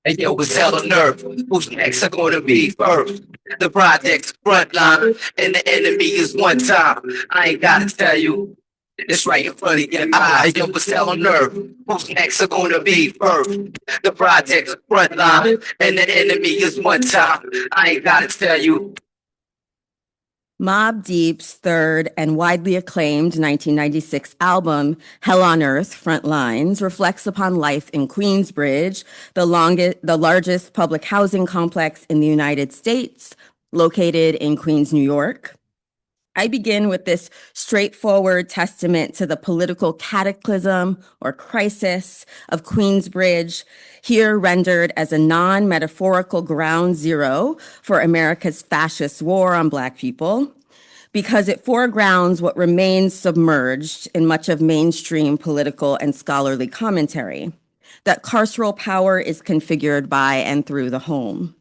And yo, it's hell on earth. Who's next are gonna be first? The project's frontline, and the enemy is one time. I ain't gotta tell you. It's right in front of your eyes. Yo, it's hell on earth. Who's next are gonna be first? The project's frontline, and the enemy is one time. I ain't gotta tell you. Mobb Deep's third and widely acclaimed 1996 album, Hell on Earth, Frontlines, reflects upon life in Queensbridge, the largest public housing complex in the United States, located in Queens, New York. I begin with this straightforward testament to the political cataclysm or crisis of Queensbridge, here rendered as a non-metaphorical ground zero for America's fascist war on Black people, because it foregrounds what remains submerged in much of mainstream political and scholarly commentary, that carceral power is configured by and through the home,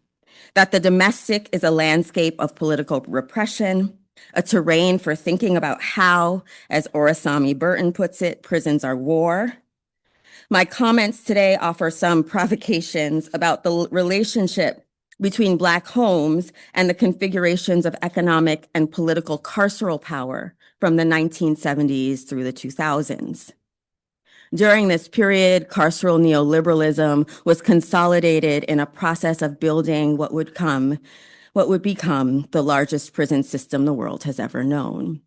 that the domestic is a landscape of political repression, a terrain for thinking about how, as Orasami Burton puts it, prisons are war. My comments today offer some provocations about the relationship between Black homes and the configurations of economic and political carceral power from the 1970s through the 2000s. During this period, carceral neoliberalism was consolidated in a process of building what would become the largest prison system the world has ever known.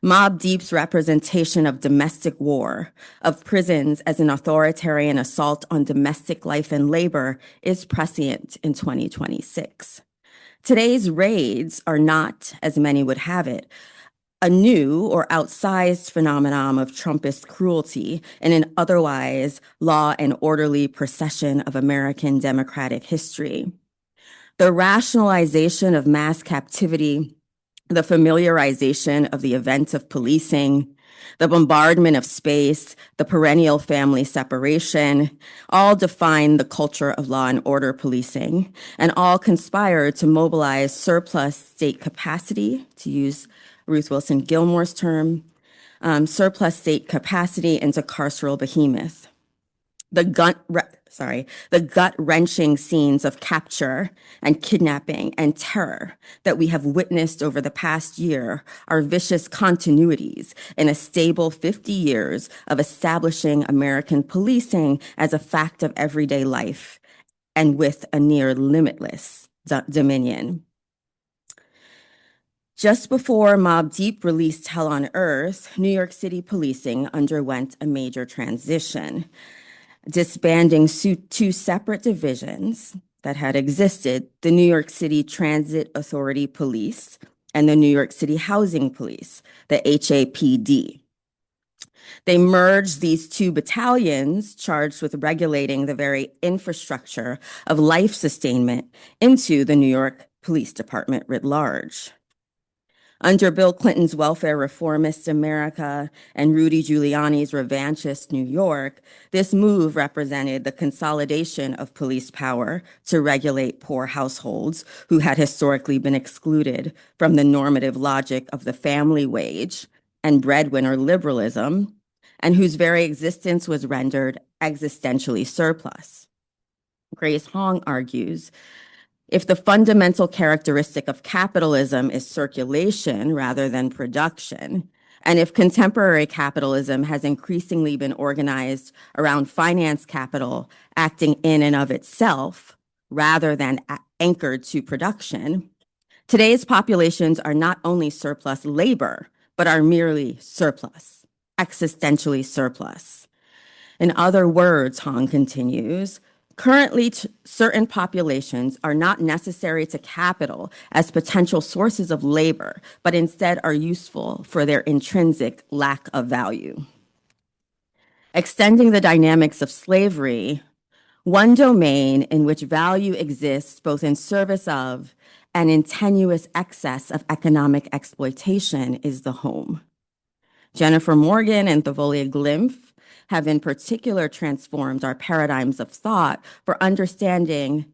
Mobb Deep's representation of domestic war, of prisons as an authoritarian assault on domestic life and labor, is prescient in 2026. Today's raids are not, as many would have it, a new or outsized phenomenon of Trumpist cruelty in an otherwise law and orderly procession of American democratic history. The rationalization of mass captivity, the familiarization of the event of policing, the bombardment of space, the perennial family separation, all define the culture of law and order policing, and all conspire to mobilize surplus state capacity, to use Ruth Wilson Gilmore's term, surplus state capacity into carceral behemoth. The gut-wrenching scenes of capture and kidnapping and terror that we have witnessed over the past year are vicious continuities in a stable 50 years of establishing American policing as a fact of everyday life and with a near limitless dominion. Just before Mobb Deep released Hell on Earth, New York City policing underwent a major transition, disbanding two separate divisions that had existed, the New York City Transit Authority Police and the New York City Housing Police, the HAPD. They merged these two battalions charged with regulating the very infrastructure of life sustainment into the New York Police Department writ large. Under Bill Clinton's welfare reformist America and Rudy Giuliani's revanchist New York, this move represented the consolidation of police power to regulate poor households who had historically been excluded from the normative logic of the family wage and breadwinner liberalism, and whose very existence was rendered existentially surplus. Grace Hong argues, if the fundamental characteristic of capitalism is circulation rather than production, and if contemporary capitalism has increasingly been organized around finance capital acting in and of itself rather than anchored to production, today's populations are not only surplus labor, but are merely surplus, existentially surplus. In other words, Hong continues, currently, certain populations are not necessary to capital as potential sources of labor, but instead are useful for their intrinsic lack of value. Extending the dynamics of slavery, one domain in which value exists both in service of and in tenuous excess of economic exploitation is the home. Jennifer Morgan and Thavolia Glimpf have in particular transformed our paradigms of thought for understanding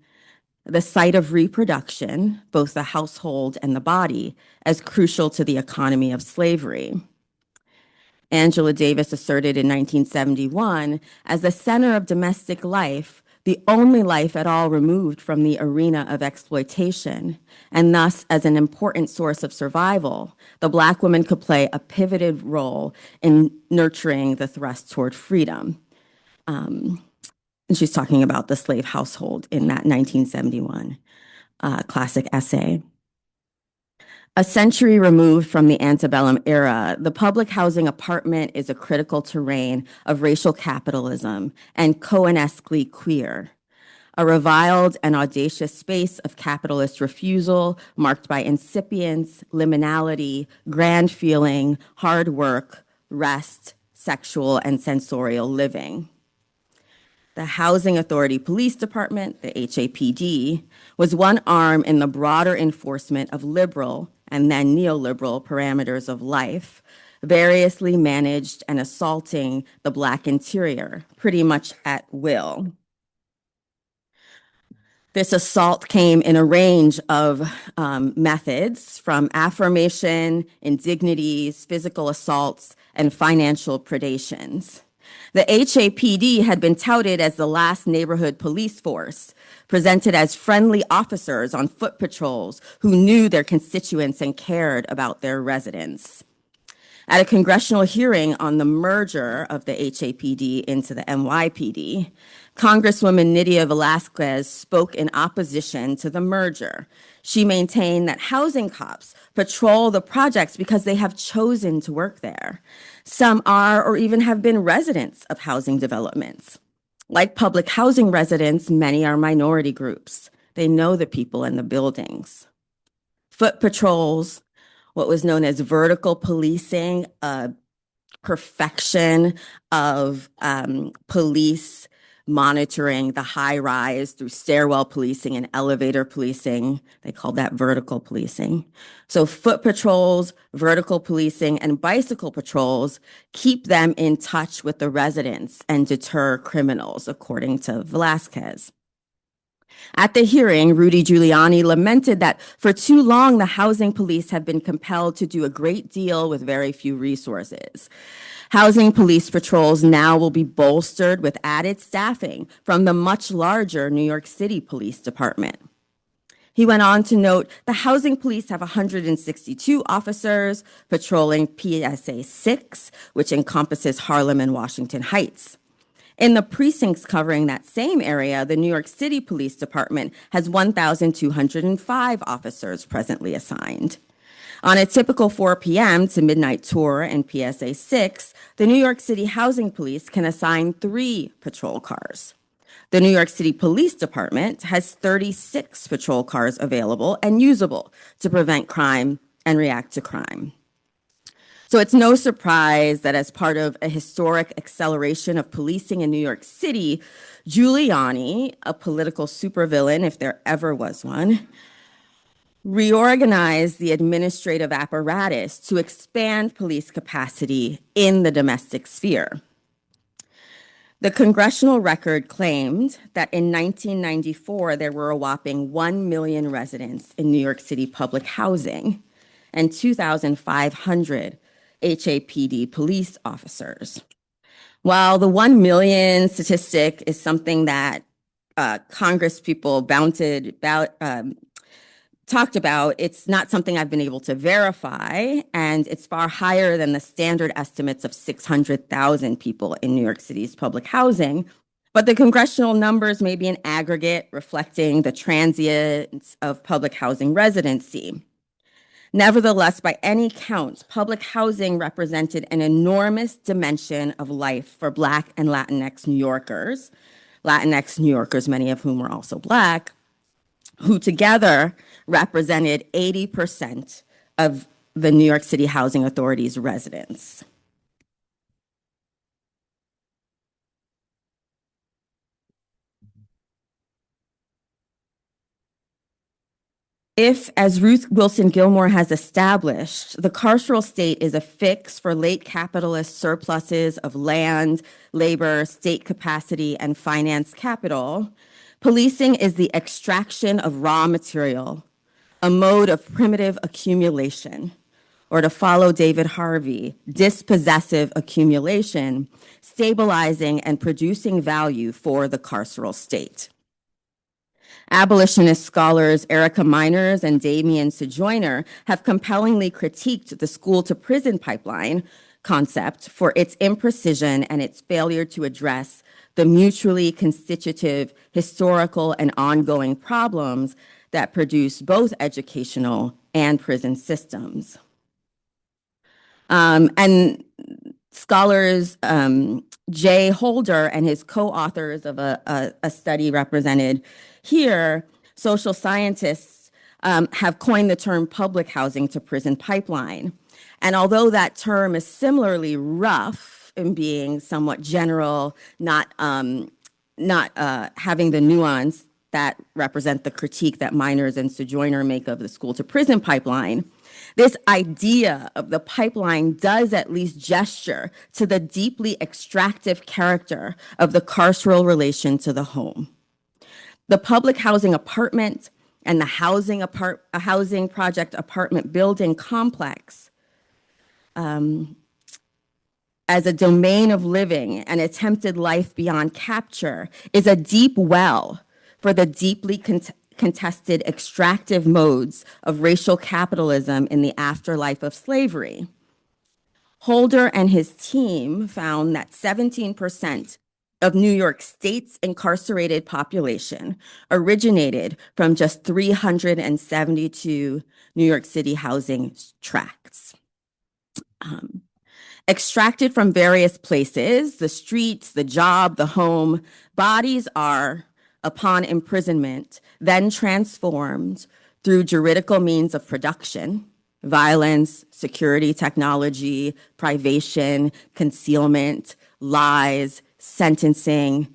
the site of reproduction, both the household and the body, as crucial to the economy of slavery. Angela Davis asserted in 1971, as the center of domestic life, the only life at all removed from the arena of exploitation, and thus as an important source of survival, the Black woman could play a pivotal role in nurturing the thrust toward freedom. And she's talking about the slave household in that 1971 classic essay. A century removed from the antebellum era, the public housing apartment is a critical terrain of racial capitalism and Cohen-esquely queer, a reviled and audacious space of capitalist refusal marked by incipience, liminality, grand feeling, hard work, rest, sexual and sensorial living. The Housing Authority Police Department, the HAPD, was one arm in the broader enforcement of liberal and then neoliberal parameters of life, variously managed and assaulting the Black interior pretty much at will. This assault came in a range of methods, from affirmation, indignities, physical assaults, and financial predations. The HAPD had been touted as the last neighborhood police force, presented as friendly officers on foot patrols who knew their constituents and cared about their residents. At a congressional hearing on the merger of the HAPD into the NYPD, Congresswoman Nydia Velázquez spoke in opposition to the merger. She maintained that housing cops patrol the projects because they have chosen to work there. Some are or even have been residents of housing developments. Like public housing residents, many are minority groups. They know the people in the buildings. Foot patrols, what was known as vertical policing, a perfection of police monitoring the high rise through stairwell policing and elevator policing. They called that vertical policing. So foot patrols, vertical policing, and bicycle patrols keep them in touch with the residents and deter criminals, according to Velázquez. At the hearing, Rudy Giuliani lamented that for too long, the housing police have been compelled to do a great deal with very few resources. Housing police patrols now will be bolstered with added staffing from the much larger New York City Police Department. He went on to note the housing police have 162 officers patrolling PSA 6, which encompasses Harlem and Washington Heights. In the precincts covering that same area, the New York City Police Department has 1,205 officers presently assigned. On a typical 4 p.m. to midnight tour in PSA 6, the New York City Housing Police can assign 3 patrol cars. The New York City Police Department has 36 patrol cars available and usable to prevent crime and react to crime. So it's no surprise that as part of a historic acceleration of policing in New York City, Giuliani, a political supervillain if there ever was one, reorganized the administrative apparatus to expand police capacity in the domestic sphere. The congressional record claimed that in 1994, there were a whopping 1 million residents in New York City public housing and 2,500 HAPD police officers. While the 1 million statistic is something that Congress people talked about, it's not something I've been able to verify, and it's far higher than the standard estimates of 600,000 people in New York City's public housing. But the congressional numbers may be an aggregate reflecting the transience of public housing residency. Nevertheless, by any count, public housing represented an enormous dimension of life for Black and Latinx New Yorkers, many of whom were also Black, who together represented 80% of the New York City Housing Authority's residents. If, as Ruth Wilson Gilmore has established, the carceral state is a fix for late capitalist surpluses of land, labor, state capacity, and finance capital, policing is the extraction of raw material, a mode of primitive accumulation, or to follow David Harvey, dispossessive accumulation, stabilizing and producing value for the carceral state. Abolitionist scholars Erica Miners and Damian Sojourner have compellingly critiqued the school-to-prison pipeline concept for its imprecision and its failure to address the mutually constitutive historical and ongoing problems that produce both educational and prison systems. And scholars Jay Holder and his co-authors of a study represented here, social scientists, have coined the term public housing to prison pipeline. And although that term is similarly rough in being somewhat general, not having the nuance that represent the critique that Miners and Sojourner make of the school to prison pipeline, this idea of the pipeline does at least gesture to the deeply extractive character of the carceral relation to the home. The public housing apartment and the housing project apartment building complex as a domain of living and attempted life beyond capture is a deep well for the deeply contested extractive modes of racial capitalism in the afterlife of slavery. Holder and his team found that 17% of New York State's incarcerated population originated from just 372 New York City housing tracts. Extracted from various places, the streets, the job, the home, bodies are, upon imprisonment, then transformed through juridical means of production, violence, security technology, privation, concealment, lies, sentencing,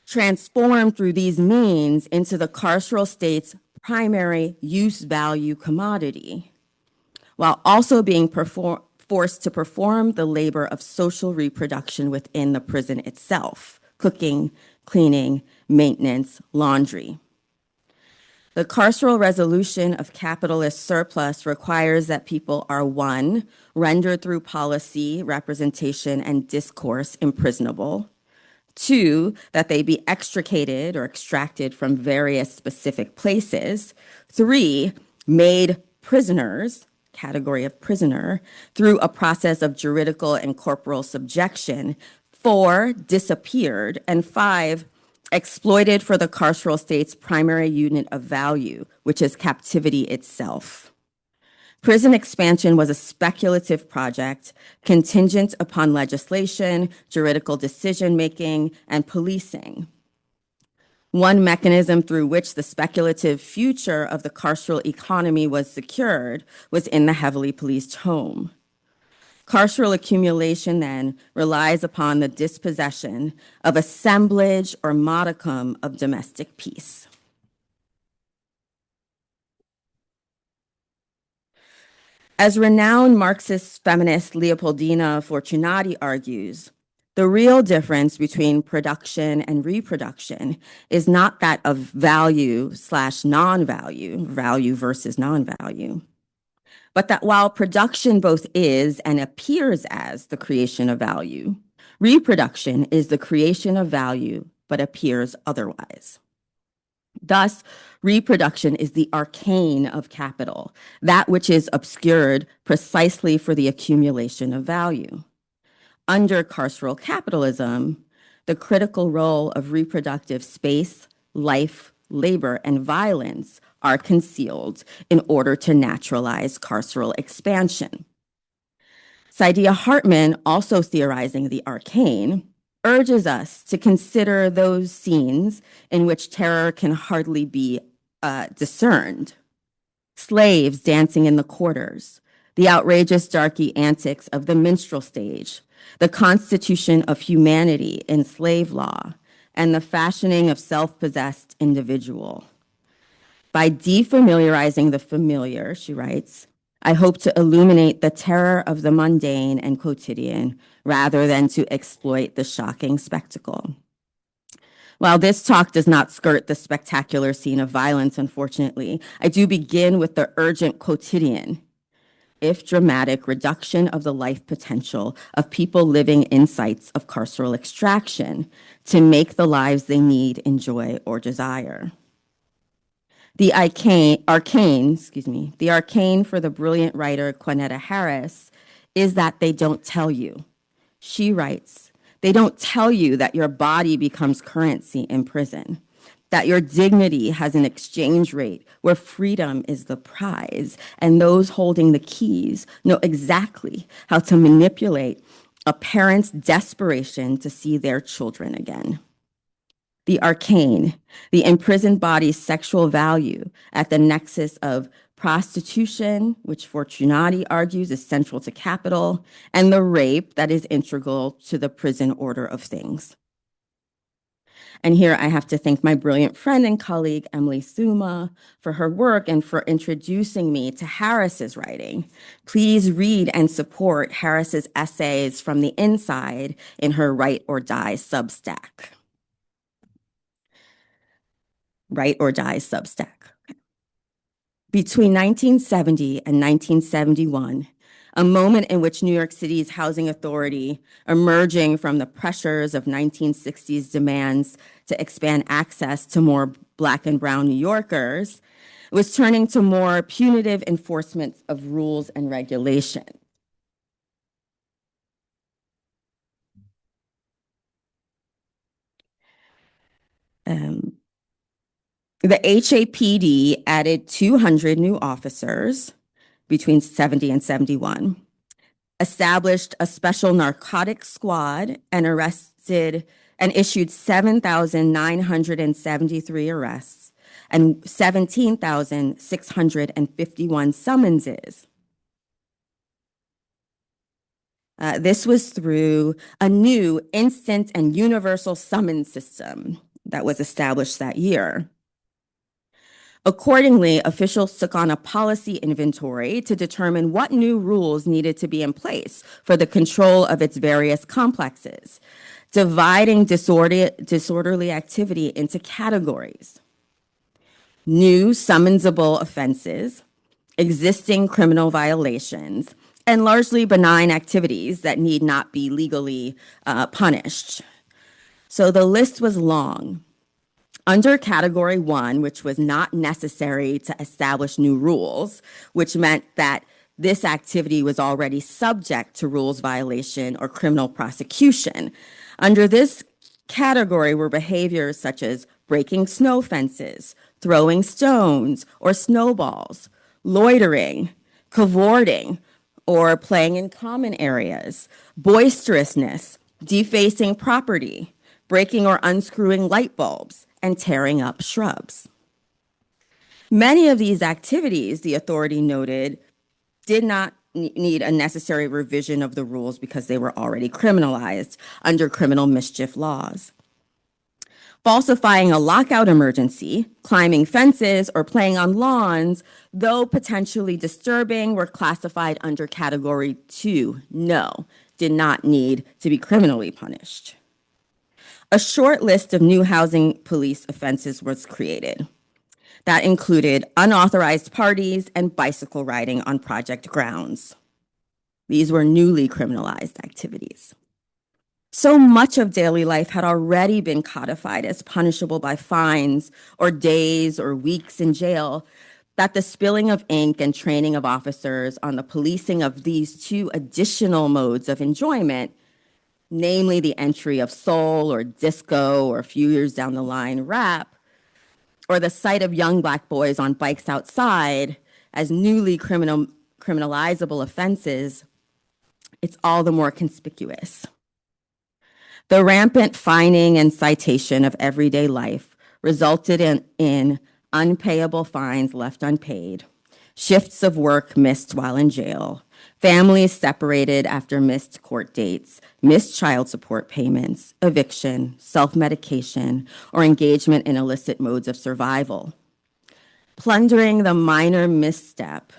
transformed through these means into the carceral state's primary use value commodity, while also being forced to perform the labor of social reproduction within the prison itself, cooking, cleaning, maintenance, laundry. The carceral resolution of capitalist surplus requires that people are, one, rendered through policy, representation, and discourse imprisonable. Two, that they be extricated or extracted from various specific places. Three, made prisoners, category of prisoner, through a process of juridical and corporal subjection. Four, disappeared. And five, exploited for the carceral state's primary unit of value, which is captivity itself. Prison expansion was a speculative project contingent upon legislation, juridical decision-making, and policing. One mechanism through which the speculative future of the carceral economy was secured was in the heavily policed home. Carceral accumulation, then, relies upon the dispossession of assemblage or modicum of domestic peace. As renowned Marxist feminist Leopoldina Fortunati argues, the real difference between production and reproduction is not that of value/non-value, value versus non-value, but that while production both is and appears as the creation of value, reproduction is the creation of value but appears otherwise. Thus, reproduction is the arcane of capital, that which is obscured precisely for the accumulation of value. Under carceral capitalism, the critical role of reproductive space, life, labor, and violence are concealed in order to naturalize carceral expansion. Saidiya Hartman, also theorizing the arcane, urges us to consider those scenes in which terror can hardly be discerned. Slaves dancing in the quarters, the outrageous darky antics of the minstrel stage, the constitution of humanity in slave law, and the fashioning of self-possessed individual. By defamiliarizing the familiar, she writes, I hope to illuminate the terror of the mundane and quotidian rather than to exploit the shocking spectacle. While this talk does not skirt the spectacular scene of violence, unfortunately, I do begin with the urgent quotidian. if dramatic, reduction of the life potential of people living in sites of carceral extraction to make the lives they need, enjoy, or desire. The arcane for the brilliant writer Quanetta Harris is that they don't tell you. She writes, they don't tell you that your body becomes currency in prison, that your dignity has an exchange rate where freedom is the prize, and those holding the keys know exactly how to manipulate a parent's desperation to see their children again. The arcane, the imprisoned body's sexual value at the nexus of prostitution, which Fortunati argues is central to capital, and the rape that is integral to the prison order of things. And here I have to thank my brilliant friend and colleague, Emily Thuma, for her work and for introducing me to Harris's writing. Please read and support Harris's essays from the inside in her Write or Die Substack. Write or Die Substack. Between 1970 and 1971, a moment in which New York City's housing authority, emerging from the pressures of 1960s demands to expand access to more Black and brown New Yorkers, was turning to more punitive enforcement of rules and regulation. The HAPD added 200 new officers between 70 and 71, established a special narcotics squad and issued 7,973 arrests and 17,651 summonses. This was through a new instant and universal summons system that was established that year. Accordingly, officials took on a policy inventory to determine what new rules needed to be in place for the control of its various complexes, dividing disorderly activity into categories: new summonsable offenses, existing criminal violations, and largely benign activities that need not be legally punished. So the list was long. Under Category 1, which was not necessary to establish new rules, which meant that this activity was already subject to rules violation or criminal prosecution. Under this category were behaviors such as breaking snow fences, throwing stones or snowballs, loitering, cavorting, or playing in common areas, boisterousness, defacing property, breaking or unscrewing light bulbs, and tearing up shrubs. Many of these activities, the authority noted, did not need a necessary revision of the rules because they were already criminalized under criminal mischief laws. Falsifying a lockout emergency, climbing fences, or playing on lawns, though potentially disturbing, were classified under Category 2. No, did not need to be criminally punished. A short list of new housing police offenses was created. That included unauthorized parties and bicycle riding on project grounds. These were newly criminalized activities. So much of daily life had already been codified as punishable by fines or days or weeks in jail that the spilling of ink and training of officers on the policing of these two additional modes of enjoyment, namely the entry of soul or disco, or a few years down the line, rap, or the sight of young Black boys on bikes outside as newly criminalizable offenses, it's all the more conspicuous. The rampant fining and citation of everyday life resulted in unpayable fines left unpaid, shifts of work missed while in jail, families separated after missed court dates, missed child support payments, eviction, self-medication, or engagement in illicit modes of survival. Plundering the minor misstep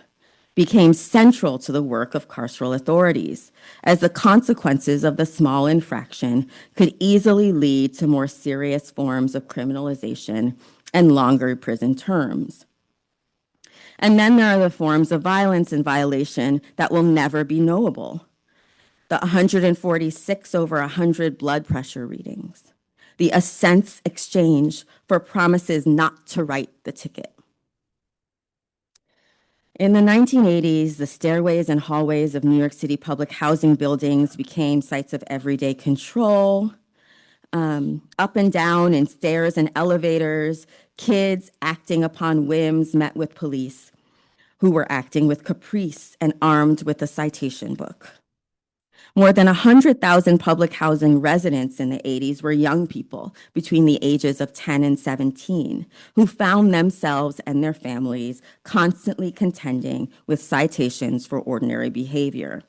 became central to the work of carceral authorities, as the consequences of the small infraction could easily lead to more serious forms of criminalization and longer prison terms. And then there are the forms of violence and violation that will never be knowable. The 146 over 100 blood pressure readings, the assents exchange for promises not to write the ticket. In the 1980s, the stairways and hallways of New York City public housing buildings became sites of everyday control. Up and down in stairs and elevators, kids acting upon whims met with police who were acting with caprice and armed with a citation book. More than 100,000 public housing residents in the 80s were young people between the ages of 10 and 17 who found themselves and their families constantly contending with citations for ordinary behavior,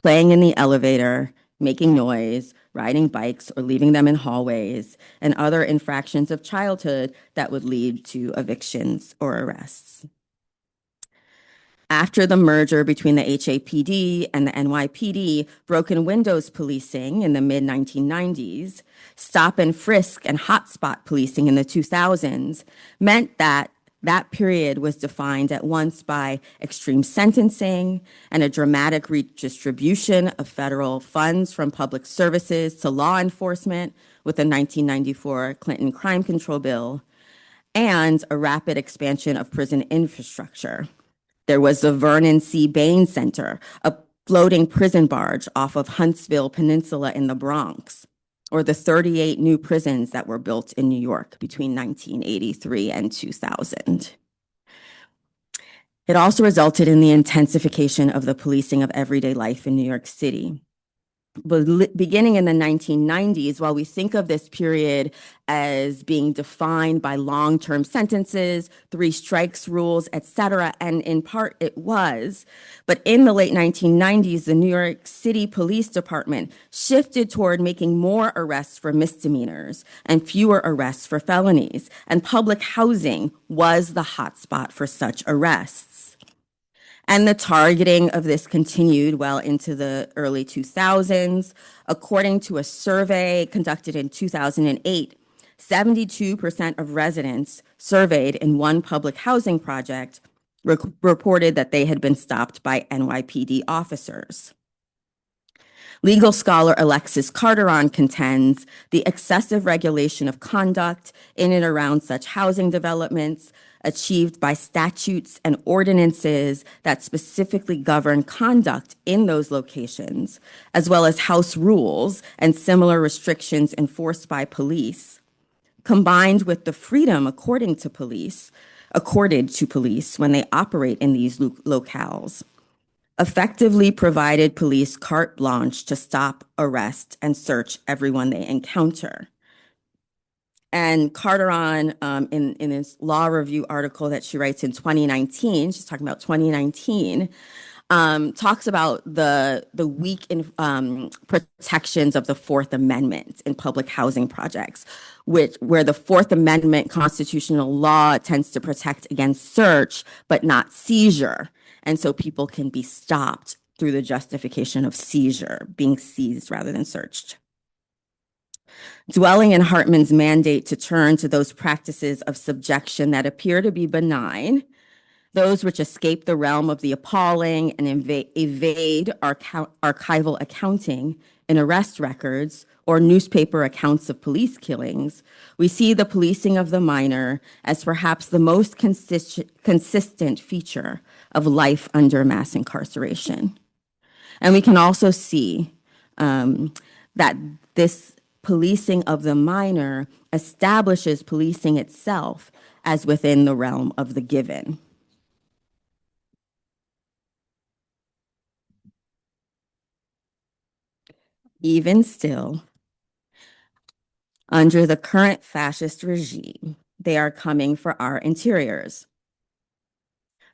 playing in the elevator, making noise, riding bikes, or leaving them in hallways, and other infractions of childhood that would lead to evictions or arrests. After the merger between the HAPD and the NYPD, broken windows policing in the mid-1990s, stop and frisk and hotspot policing in the 2000s meant that that period was defined at once by extreme sentencing and a dramatic redistribution of federal funds from public services to law enforcement with the 1994 Clinton Crime Control Bill, and a rapid expansion of prison infrastructure. There was the Vernon C. Bain Center, a floating prison barge off of Huntsville Peninsula in the Bronx, or the 38 new prisons that were built in New York between 1983 and 2000. It also resulted in the intensification of the policing of everyday life in New York City. But beginning in the 1990s, while we think of this period as being defined by long-term sentences, three strikes rules, et cetera, and in part it was, but in the late 1990s, the New York City Police Department shifted toward making more arrests for misdemeanors and fewer arrests for felonies, and public housing was the hotspot for such arrests. And the targeting of this continued well into the early 2000s. According to a survey conducted in 2008, 72% of residents surveyed in one public housing project reported that they had been stopped by NYPD officers. Legal scholar Alexis Carteron contends the excessive regulation of conduct in and around such housing developments achieved by statutes and ordinances that specifically govern conduct in those locations, as well as house rules and similar restrictions enforced by police, combined with the freedom accorded to police when they operate in these locales, effectively provided police carte blanche to stop, arrest, and search everyone they encounter. And Carteron, in his law review article that she writes in 2019, she's talking about 2019, talks about the weak protections of the Fourth Amendment in public housing projects, where the Fourth Amendment constitutional law tends to protect against search, but not seizure. And so people can be stopped through the justification of seizure, being seized rather than searched. Dwelling in Hartman's mandate to turn to those practices of subjection that appear to be benign, those which escape the realm of the appalling and evade archival accounting in arrest records or newspaper accounts of police killings, we see the policing of the minor as perhaps the most consistent feature of life under mass incarceration. And we can also see that this policing of the minor establishes policing itself as within the realm of the given. Even still, under the current fascist regime, they are coming for our interiors.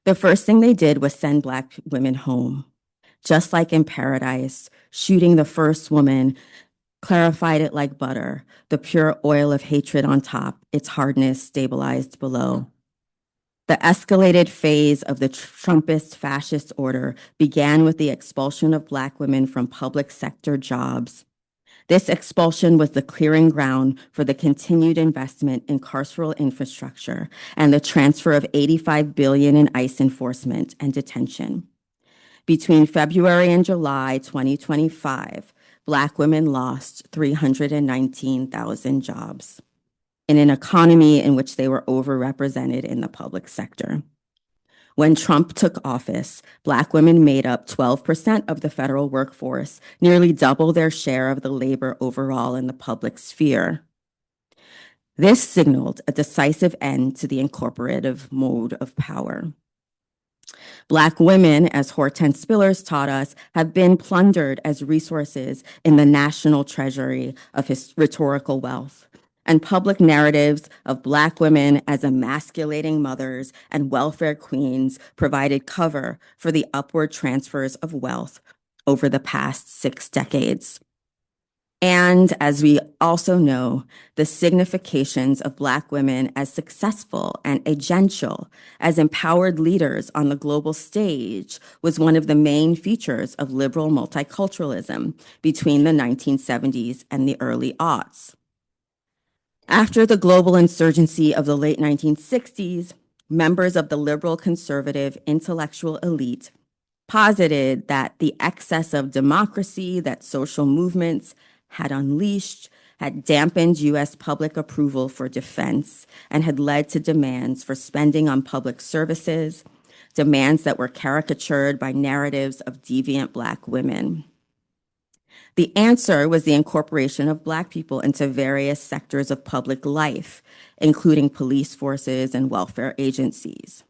The first thing they did was send Black women home. Just like in Paradise, shooting the first woman clarified it like butter, the pure oil of hatred on top, its hardness stabilized below. The escalated phase of the Trumpist fascist order began with the expulsion of Black women from public sector jobs. This expulsion was the clearing ground for the continued investment in carceral infrastructure and the transfer of $85 billion in ICE enforcement and detention. Between February and July 2025, Black women lost 319,000 jobs in an economy in which they were overrepresented in the public sector. When Trump took office, Black women made up 12% of the federal workforce, nearly double their share of the labor overall in the public sphere. This signaled a decisive end to the incorporative mode of power. Black women, as Hortense Spillers taught us, have been plundered as resources in the national treasury of his rhetorical wealth, and public narratives of Black women as emasculating mothers and welfare queens provided cover for the upward transfers of wealth over the past 6 decades. And as we also know, the significations of Black women as successful and agential, as empowered leaders on the global stage was one of the main features of liberal multiculturalism between the 1970s and the early aughts. After the global insurgency of the late 1960s, members of the liberal conservative intellectual elite posited that the excess of democracy that social movements had unleashed had dampened U.S. public approval for defense and had led to demands for spending on public services, demands that were caricatured by narratives of deviant Black women. The answer was the incorporation of Black people into various sectors of public life, including police forces and welfare agencies.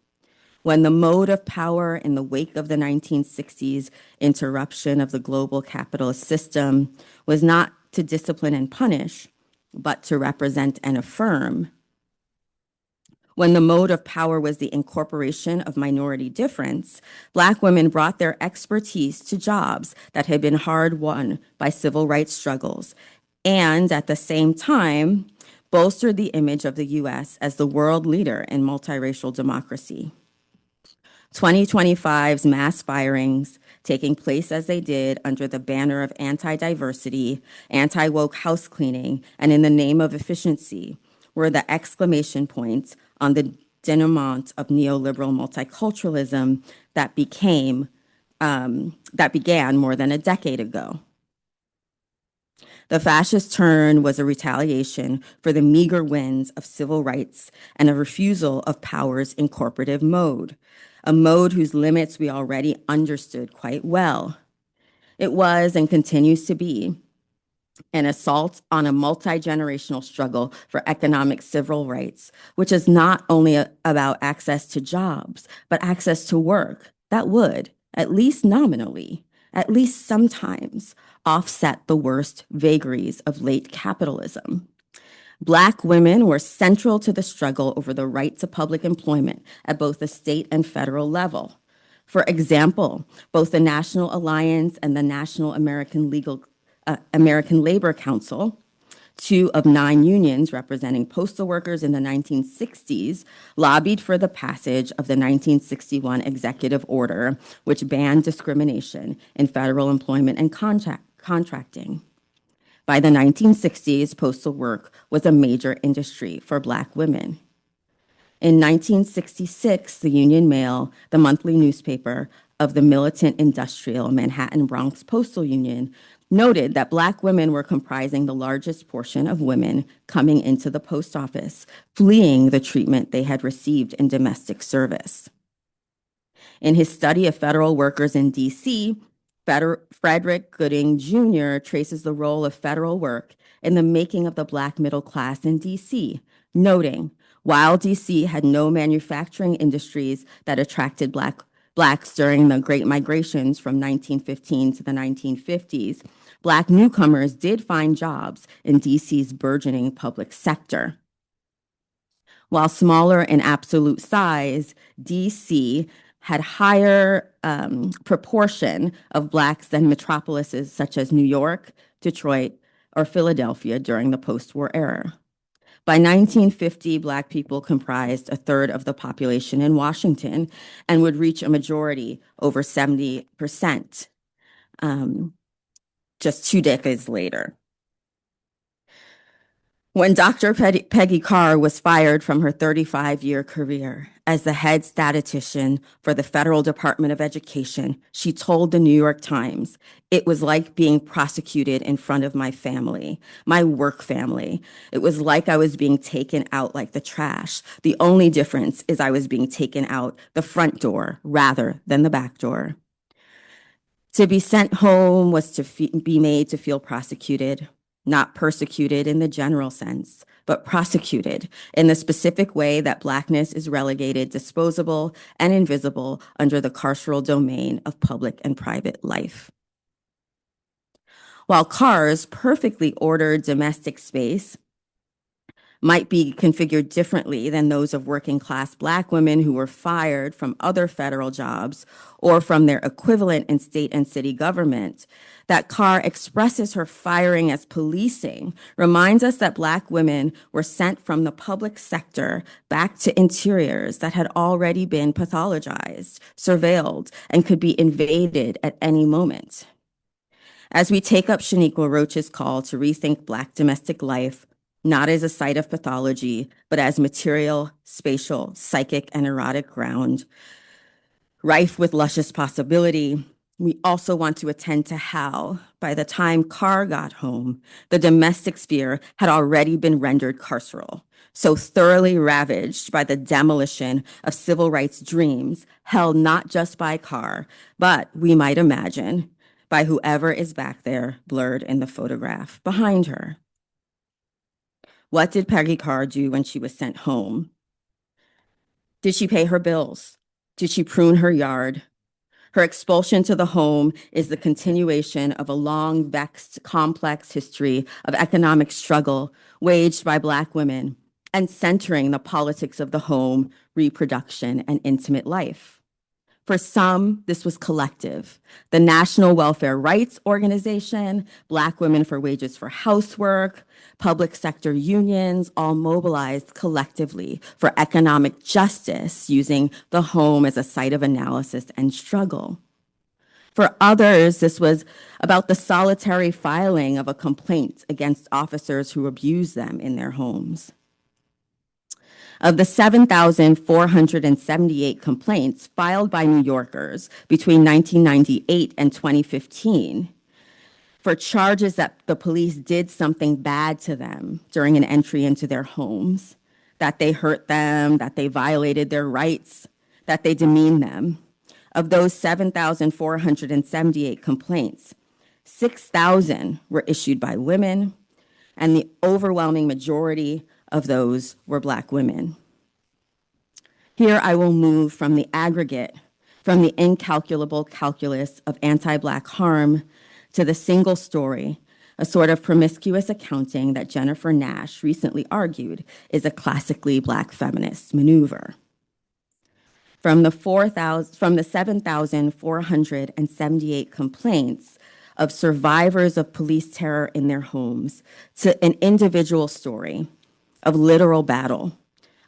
When the mode of power in the wake of the 1960s interruption of the global capitalist system was not to discipline and punish, but to represent and affirm. When the mode of power was the incorporation of minority difference, Black women brought their expertise to jobs that had been hard won by civil rights struggles, and at the same time, bolstered the image of the U.S. as the world leader in multiracial democracy. 2025's mass firings, taking place as they did under the banner of anti-diversity, anti-woke house cleaning, and in the name of efficiency, were the exclamation points on the denouement of neoliberal multiculturalism that began more than a decade ago. The fascist turn was a retaliation for the meager wins of civil rights and a refusal of power's incorporative mode, a mode whose limits we already understood quite well. It was and continues to be an assault on a multi-generational struggle for economic civil rights, which is not only about access to jobs, but access to work that would, at least nominally, at least sometimes, offset the worst vagaries of late capitalism. Black women were central to the struggle over the right to public employment at both the state and federal level. For example, both the National Alliance and the National American Labor Council, 2 of 9 unions representing postal workers in the 1960s, lobbied for the passage of the 1961 executive order, which banned discrimination in federal employment and contracting. By the 1960s, postal work was a major industry for Black women. In 1966, the Union Mail, the monthly newspaper of the militant industrial Manhattan Bronx Postal Union, noted that Black women were comprising the largest portion of women coming into the post office, fleeing the treatment they had received in domestic service. In his study of federal workers in D.C., Frederick Gooding Jr. traces the role of federal work in the making of the Black middle class in D.C., noting, while D.C. had no manufacturing industries that attracted Blacks during the Great Migrations from 1915 to the 1950s, Black newcomers did find jobs in D.C.'s burgeoning public sector. While smaller in absolute size, D.C. had higher proportion of Blacks than metropolises such as New York, Detroit, or Philadelphia during the post-war era. By 1950, Black people comprised a third of the population in Washington and would reach a majority over 70%, just 2 decades later. When Dr. Peggy Carr was fired from her 35-year career as the head statistician for the Federal Department of Education, she told the New York Times, "It was like being prosecuted in front of my family, my work family. It was like I was being taken out like the trash. The only difference is I was being taken out the front door rather than the back door." To be sent home was to be made to feel prosecuted, not persecuted in the general sense, but prosecuted in the specific way that Blackness is relegated, disposable, and invisible under the carceral domain of public and private life. While Carr's perfectly ordered domestic space might be configured differently than those of working class Black women who were fired from other federal jobs or from their equivalent in state and city government, that Carr expresses her firing as policing reminds us that Black women were sent from the public sector back to interiors that had already been pathologized, surveilled, and could be invaded at any moment. As we take up Shaniqua Roach's call to rethink Black domestic life, not as a site of pathology, but as material, spatial, psychic, and erotic ground, rife with luscious possibility, we also want to attend to how, by the time Carr got home, the domestic sphere had already been rendered carceral, so thoroughly ravaged by the demolition of civil rights dreams held not just by Carr, but, we might imagine, by whoever is back there blurred in the photograph behind her. What did Peggy Carr do when she was sent home? Did she pay her bills? Did she prune her yard? Her expulsion to the home is the continuation of a long, vexed, complex history of economic struggle waged by Black women and centering the politics of the home, reproduction, and intimate life. For some, this was collective. The National Welfare Rights Organization, Black Women for Wages for Housework, public sector unions all mobilized collectively for economic justice, using the home as a site of analysis and struggle. For others, this was about the solitary filing of a complaint against officers who abused them in their homes. Of the 7,478 complaints filed by New Yorkers between 1998 and 2015 for charges that the police did something bad to them during an entry into their homes, that they hurt them, that they violated their rights, that they demeaned them. Of those 7,478 complaints, 6,000 were issued by women, and the overwhelming majority of those were Black women. Here I will move from the aggregate, from the incalculable calculus of anti-Black harm to the single story, a sort of promiscuous accounting that Jennifer Nash recently argued is a classically Black feminist maneuver. From the 7,478 complaints of survivors of police terror in their homes to an individual story of literal battle,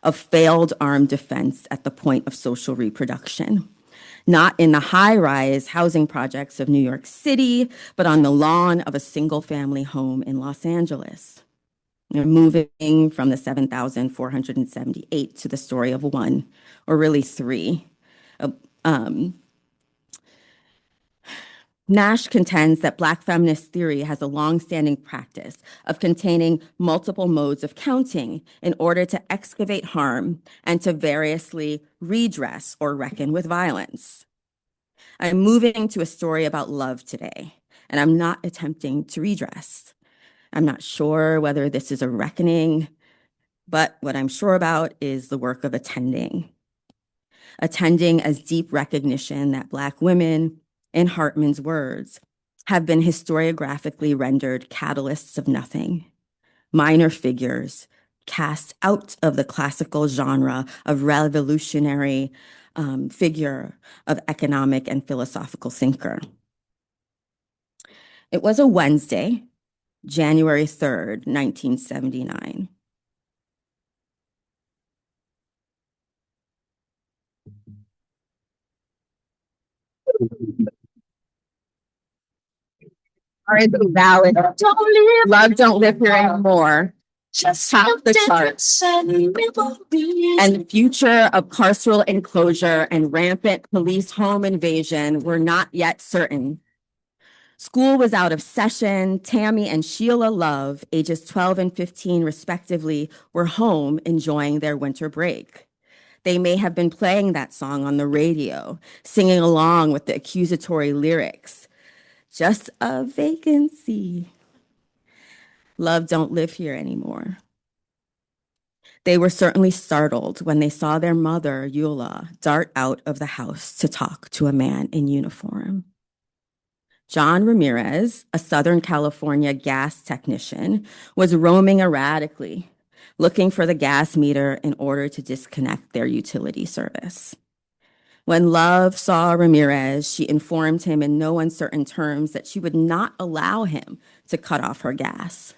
of failed armed defense at the point of social reproduction, not in the high-rise housing projects of New York City, but on the lawn of a single-family home in Los Angeles. They're moving from the 7,478 to the story of one, or really three. Nash contends that Black feminist theory has a longstanding practice of containing multiple modes of counting in order to excavate harm and to variously redress or reckon with violence. I'm moving to a story about love today, and I'm not attempting to redress. I'm not sure whether this is a reckoning, but what I'm sure about is the work of attending. Attending as deep recognition that Black women, in Hartman's words, have been historiographically rendered catalysts of nothing, minor figures cast out of the classical genre of revolutionary figure of economic and philosophical thinker. It was a Wednesday, January 3rd, 1979. Are valid. Don't live. Love don't live here anymore. Top the charts. And the future of carceral enclosure and rampant police home invasion were not yet certain. School was out of session. Tammy and Sheila Love, ages 12 and 15 respectively, were home enjoying their winter break. They may have been playing that song on the radio, singing along with the accusatory lyrics. Just a vacancy. Love don't live here anymore. They were certainly startled when they saw their mother, Eula, dart out of the house to talk to a man in uniform. John Ramirez, a Southern California gas technician, was roaming erratically, looking for the gas meter in order to disconnect their utility service. When Love saw Ramirez, she informed him in no uncertain terms that she would not allow him to cut off her gas.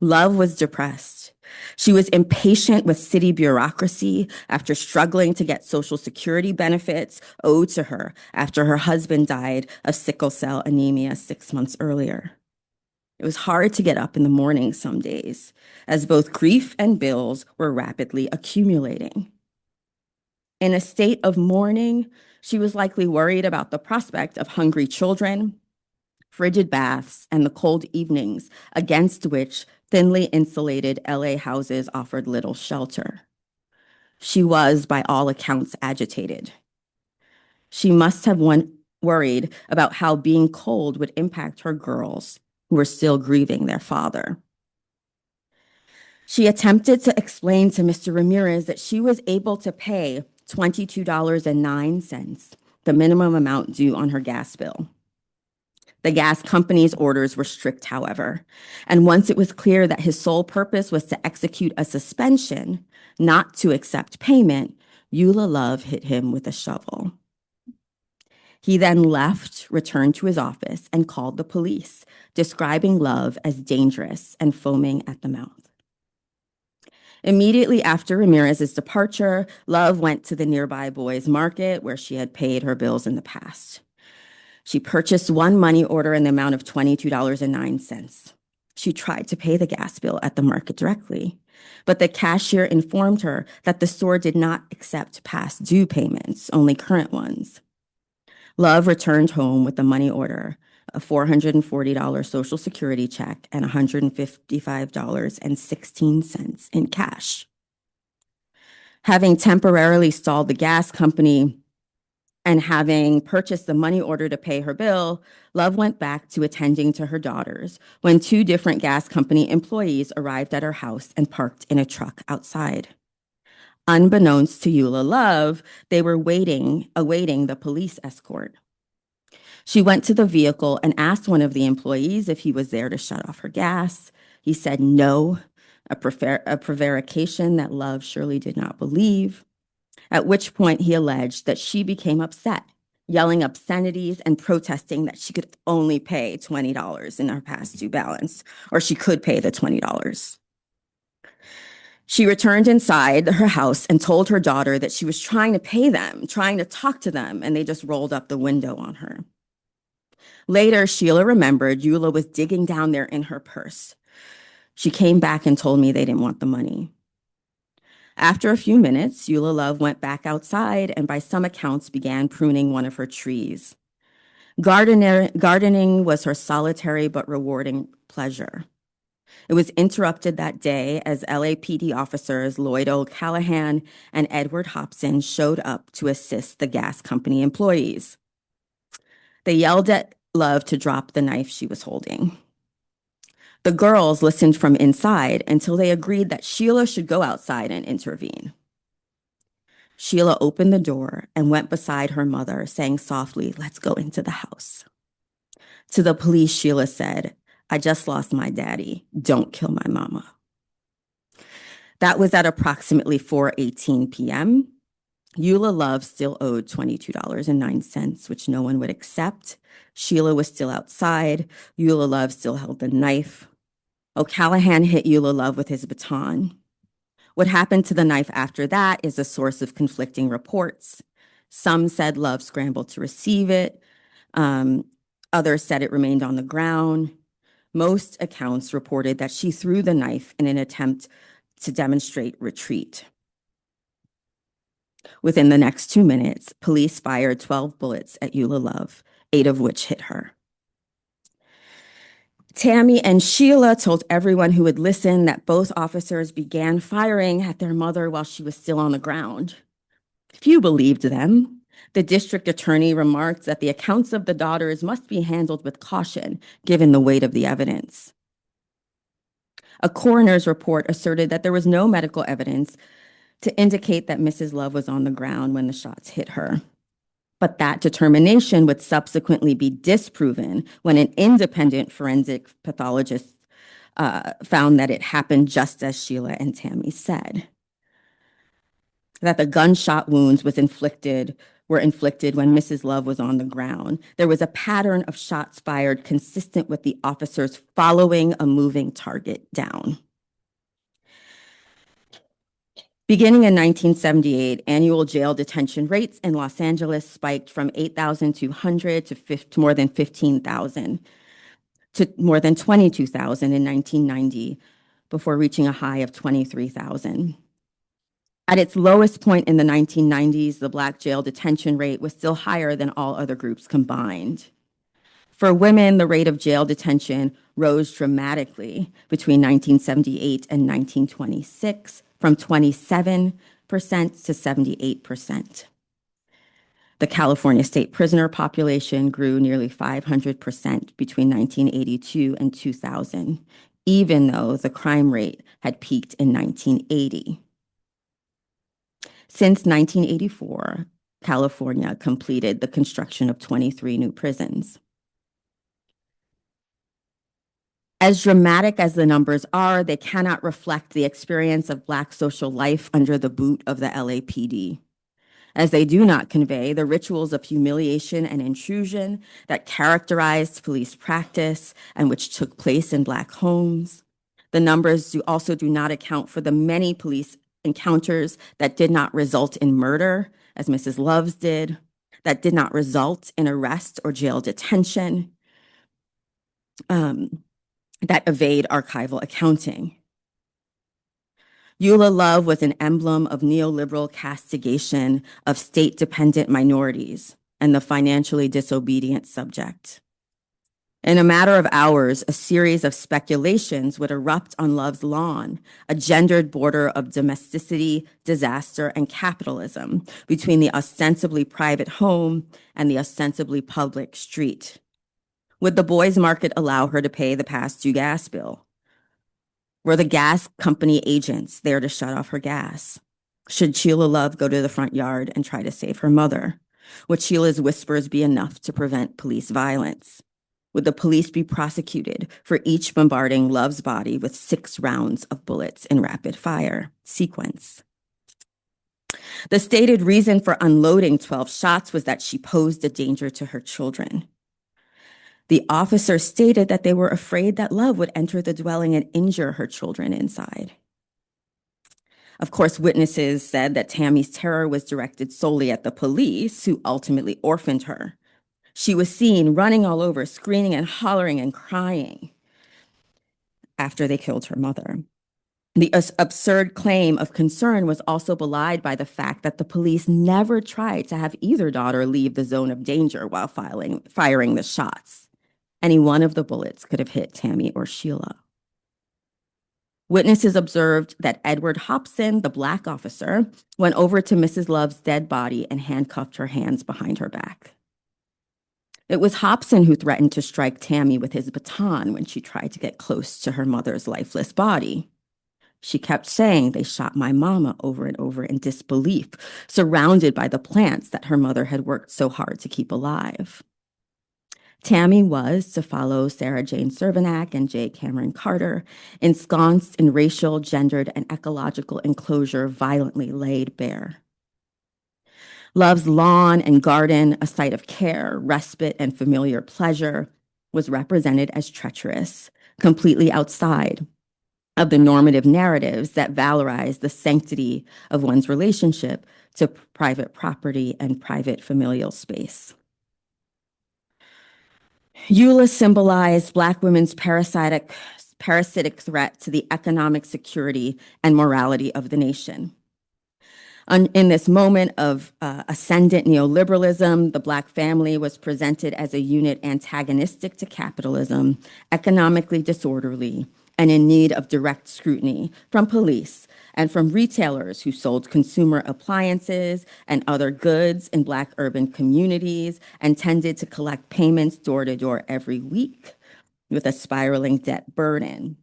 Love was depressed. She was impatient with city bureaucracy after struggling to get Social Security benefits owed to her after her husband died of sickle cell anemia 6 months earlier. It was hard to get up in the morning some days, as both grief and bills were rapidly accumulating. In a state of mourning, she was likely worried about the prospect of hungry children, frigid baths, and the cold evenings against which thinly insulated LA houses offered little shelter. She was, by all accounts, agitated. She must have worried about how being cold would impact her girls, who were still grieving their father. She attempted to explain to Mr. Ramirez that she was able to pay $22.09, the minimum amount due on her gas bill. The gas company's orders were strict, however, and once it was clear that his sole purpose was to execute a suspension, not to accept payment, Eula Love hit him with a shovel. He then left, returned to his office, and called the police, describing Love as dangerous and foaming at the mouth. Immediately after Ramirez's departure, Love went to the nearby Boys Market where she had paid her bills in the past. She purchased one money order in the amount of $22.09. She tried to pay the gas bill at the market directly, but the cashier informed her that the store did not accept past due payments, only current ones. Love returned home with the money order, a $440 Social Security check, and $155.16 in cash. Having temporarily stalled the gas company and having purchased the money order to pay her bill, Love went back to attending to her daughters when 2 different gas company employees arrived at her house and parked in a truck outside. Unbeknownst to Eula Love, they were awaiting the police escort. She went to the vehicle and asked one of the employees if he was there to shut off her gas. He said no, a prevarication that Love surely did not believe, at which point he alleged that she became upset, yelling obscenities and protesting that she could only pay $20 in her past due balance, or she could pay the $20. She returned inside her house and told her daughter that she was trying to pay them, trying to talk to them, and they just rolled up the window on her. Later, Sheila remembered Eula was digging down there in her purse. She came back and told me they didn't want the money. After a few minutes, Eula Love went back outside and by some accounts began pruning one of her trees. Gardening was her solitary but rewarding pleasure. It was interrupted that day as LAPD officers Lloyd O'Callahan and Edward Hobson showed up to assist the gas company employees. They yelled at Love to drop the knife she was holding. The girls listened from inside until they agreed that Sheila should go outside and intervene. Sheila opened the door and went beside her mother, saying softly, "Let's go into the house." To the police, Sheila said, "I just lost my daddy. Don't kill my mama." That was at approximately 4:18 p.m. Eula Love still owed $22.09, which no one would accept. Sheila was still outside. Eula Love still held the knife. O'Callahan hit Eula Love with his baton. What happened to the knife after that is a source of conflicting reports. Some said Love scrambled to receive it. Others said it remained on the ground. Most accounts reported that she threw the knife in an attempt to demonstrate retreat. Within the next 2 minutes, police fired 12 bullets at Eula Love, 8 of which hit her. Tammy and Sheila told everyone who would listen that both officers began firing at their mother while she was still on the ground. Few believed them. The district attorney remarked that the accounts of the daughters must be handled with caution, given the weight of the evidence. A coroner's report asserted that there was no medical evidence to indicate that Mrs. Love was on the ground when the shots hit her. But that determination would subsequently be disproven when an independent forensic pathologist found that it happened just as Sheila and Tammy said. That the gunshot wounds were inflicted when Mrs. Love was on the ground. There was a pattern of shots fired consistent with the officers following a moving target down. Beginning in 1978, annual jail detention rates in Los Angeles spiked from 8,200 to more than 15,000 to more than 22,000 in 1990, before reaching a high of 23,000. At its lowest point in the 1990s, the Black jail detention rate was still higher than all other groups combined. For women, the rate of jail detention rose dramatically between 1978 and 1926, from 27% to 78%. The California state prisoner population grew nearly 500% between 1982 and 2000, even though the crime rate had peaked in 1980. Since 1984, California completed the construction of 23 new prisons. As dramatic as the numbers are, they cannot reflect the experience of Black social life under the boot of the LAPD, as they do not convey the rituals of humiliation and intrusion that characterized police practice and which took place in Black homes. The numbers also do not account for the many police encounters that did not result in murder, as Mrs. Love's did, that did not result in arrest or jail detention, that evade archival accounting. Eula Love was an emblem of neoliberal castigation of state-dependent minorities and the financially disobedient subject. In a matter of hours, a series of speculations would erupt on Love's lawn, a gendered border of domesticity, disaster, and capitalism between the ostensibly private home and the ostensibly public street. Would the boys' market allow her to pay the past due gas bill? Were the gas company agents there to shut off her gas? Should Sheila Love go to the front yard and try to save her mother? Would Sheila's whispers be enough to prevent police violence? Would the police be prosecuted for each bombarding Love's body with 6 rounds of bullets in rapid fire sequence? The stated reason for unloading 12 shots was that she posed a danger to her children. The officers stated that they were afraid that Love would enter the dwelling and injure her children inside. Of course, witnesses said that Tammy's terror was directed solely at the police, who ultimately orphaned her. She was seen running all over, screaming and hollering and crying after they killed her mother. The absurd claim of concern was also belied by the fact that the police never tried to have either daughter leave the zone of danger while firing the shots. Any one of the bullets could have hit Tammy or Sheila. Witnesses observed that Edward Hobson, the Black officer, went over to Mrs. Love's dead body and handcuffed her hands behind her back. It was Hobson who threatened to strike Tammy with his baton when she tried to get close to her mother's lifeless body. She kept saying, "They shot my mama," over and over in disbelief, surrounded by the plants that her mother had worked so hard to keep alive. Tammy was, to follow Sarah Jane Cervenak and J. Cameron Carter, ensconced in racial, gendered, and ecological enclosure violently laid bare. Love's lawn and garden, a site of care, respite, and familiar pleasure, was represented as treacherous, completely outside of the normative narratives that valorize the sanctity of one's relationship to private property and private familial space. Eula symbolized Black women's parasitic threat to the economic security and morality of the nation. In this moment of ascendant neoliberalism, the Black family was presented as a unit antagonistic to capitalism, economically disorderly, and in need of direct scrutiny from police and from retailers who sold consumer appliances and other goods in Black urban communities and tended to collect payments door to door every week with a spiraling debt burden.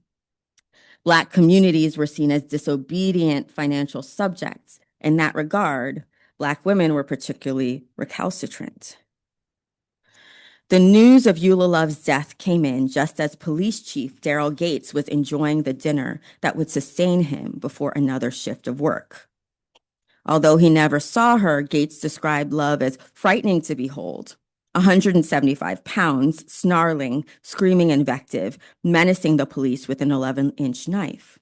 Black communities were seen as disobedient financial subjects. In that regard, Black women were particularly recalcitrant. The news of Eula Love's death came in just as Police Chief Daryl Gates was enjoying the dinner that would sustain him before another shift of work. Although he never saw her, Gates described Love as frightening to behold. 175 pounds, snarling, screaming invective, menacing the police with an 11-inch knife.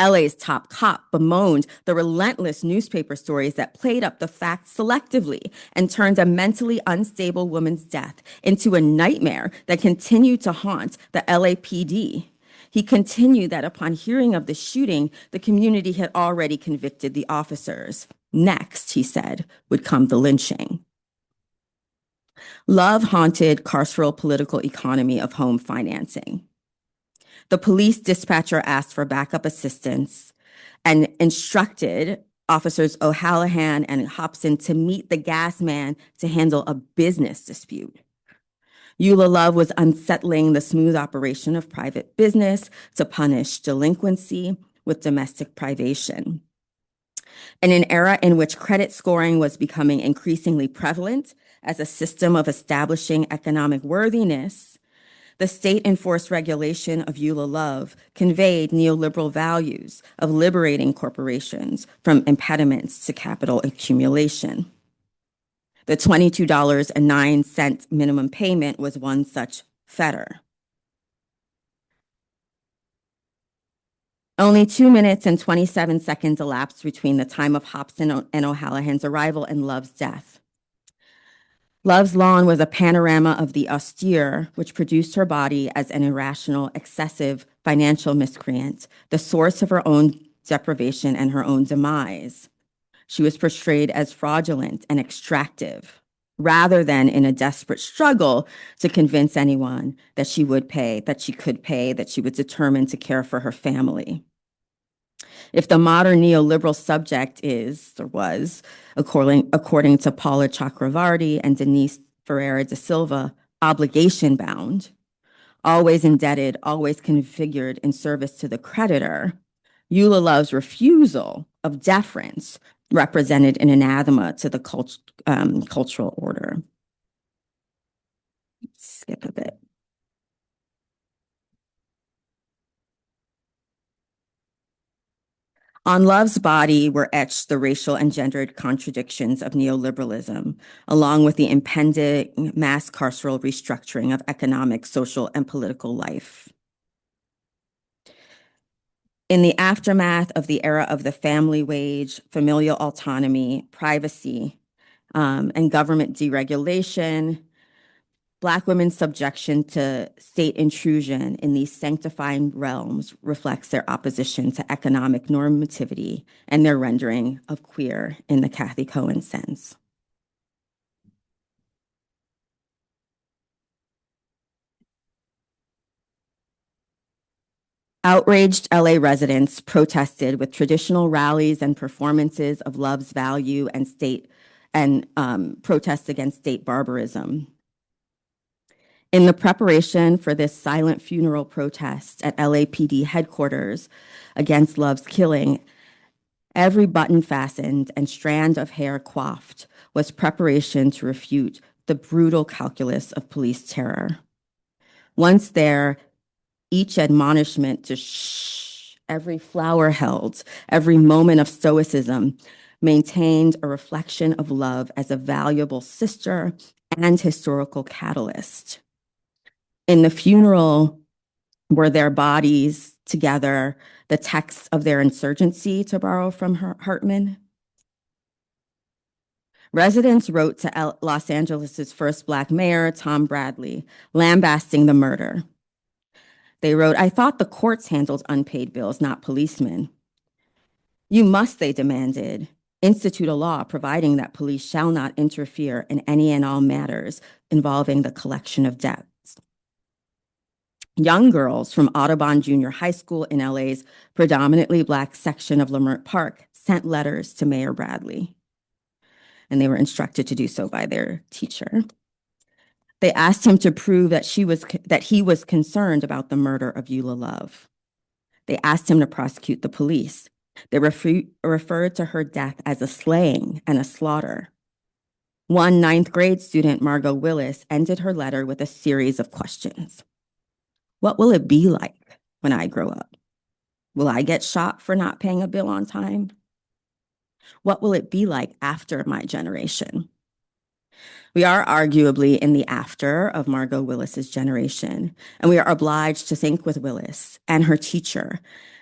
LA's top cop bemoaned the relentless newspaper stories that played up the facts selectively and turned a mentally unstable woman's death into a nightmare that continued to haunt the LAPD. He continued that upon hearing of the shooting, the community had already convicted the officers. Next, he said, would come the lynching. Love haunted carceral political economy of home financing. The police dispatcher asked for backup assistance and instructed officers O'Hallahan and Hobson to meet the gas man to handle a business dispute. Eula Love was unsettling the smooth operation of private business to punish delinquency with domestic privation. In an era in which credit scoring was becoming increasingly prevalent as a system of establishing economic worthiness, the state-enforced regulation of Eula Love conveyed neoliberal values of liberating corporations from impediments to capital accumulation. The $22.09 minimum payment was one such fetter. Only 2 minutes and 27 seconds elapsed between the time of Hobson and O'Hallahan's arrival and Love's death. Love's lawn was a panorama of the austere, which produced her body as an irrational, excessive financial miscreant, the source of her own deprivation and her own demise. She was portrayed as fraudulent and extractive, rather than in a desperate struggle to convince anyone that she would pay, that she could pay, that she was determined to care for her family. If the modern neoliberal subject is, or was, according to Paula Chakravarty and Denise Ferreira da Silva, obligation bound, always indebted, always configured in service to the creditor, Eula Love's refusal of deference represented an anathema to the cultural order. Skip a bit. On Love's body were etched the racial and gendered contradictions of neoliberalism, along with the impending mass carceral restructuring of economic, social, and political life. In the aftermath of the era of the family wage, familial autonomy, privacy, and government deregulation, Black women's subjection to state intrusion in these sanctifying realms reflects their opposition to economic normativity and their rendering of queer in the Kathy Cohen sense. Outraged LA residents protested with traditional rallies and performances of Love's value and protests against state barbarism. In the preparation for this silent funeral protest at LAPD headquarters against Love's killing, every button fastened and strand of hair coiffed was preparation to refute the brutal calculus of police terror. Once there, each admonishment to shh, every flower held, every moment of stoicism maintained a reflection of Love as a valuable sister and historical catalyst. In the funeral were their bodies together, the texts of their insurgency, to borrow from Hartman. Residents wrote to Los Angeles' first Black mayor, Tom Bradley, lambasting the murder. They wrote, "I thought the courts handled unpaid bills, not policemen. You must," they demanded, "institute a law providing that police shall not interfere in any and all matters involving the collection of debts." Young girls from Audubon Junior High School in LA's predominantly Black section of Leimert Park sent letters to Mayor Bradley, and they were instructed to do so by their teacher. They asked him to prove that he was concerned about the murder of Eula Love. They asked him to prosecute the police. They referred to her death as a slaying and a slaughter. One ninth grade student, Margot Willis, ended her letter with a series of questions. What will it be like when I grow up? Will I get shot for not paying a bill on time? What will it be like after my generation? We are arguably in the after of Margot Willis's generation, and we are obliged to think with Willis and her teacher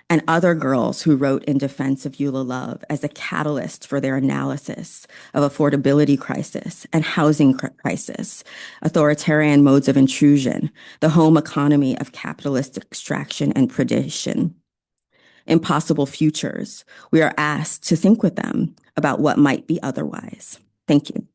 and other girls who wrote in defense of Eula Love as a catalyst for their analysis of affordability crisis and housing crisis, authoritarian modes of intrusion, the home economy of capitalist extraction and predation, impossible futures. We are asked to think with them about what might be otherwise. Thank you.